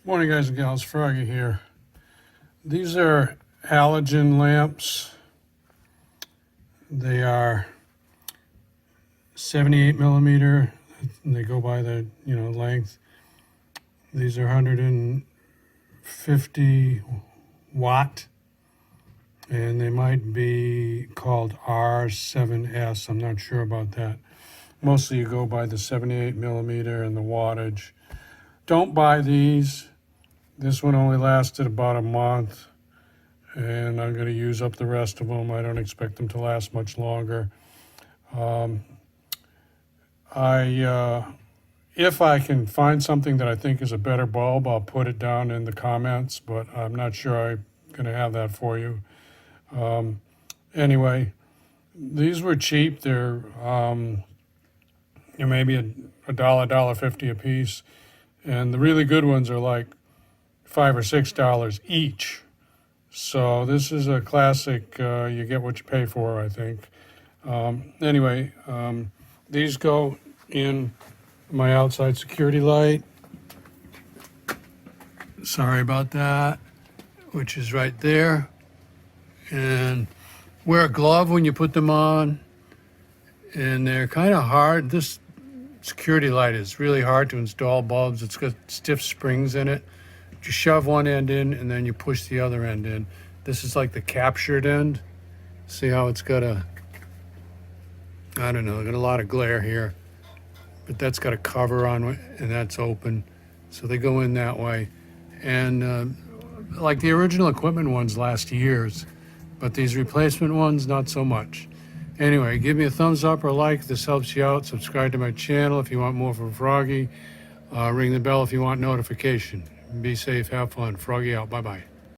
Morning, guys and gals. Froggy here. These are halogen lamps. They are 78 millimeter. And they go by the length. These are 150 watt, and they might be called R7S. I'm not sure about that. Mostly you go by the 78 millimeter and the wattage. Don't buy these. This one only lasted about a month, and I'm going to use up the rest of them. I don't expect them to last much longer. If I can find something that I think is a better bulb, I'll put it down in the comments, but I'm not sure I'm going to have that for you. Anyway, these were cheap. They're maybe a $1.50 a piece, and the really good ones are like $5 or $6 each. So this is a classic. You get what you pay for, I think. Anyway, these go in my outside security light. Sorry about that, which is right there. And wear a glove when you put them on. And they're kind of hard. This security light is really hard to install bulbs. It's got stiff springs in it. You shove one end in and then you push the other end in. This is like the captured end. See how it's got got a lot of glare here, but that's got a cover on it and that's open. So they go in that way. And like the original equipment ones last years, but these replacement ones, not so much. Anyway, give me a thumbs up or like. This helps you out. Subscribe to my channel if you want more from Froggy. Ring the bell if you want notification. Be safe, have fun. Froggy out. Bye-bye.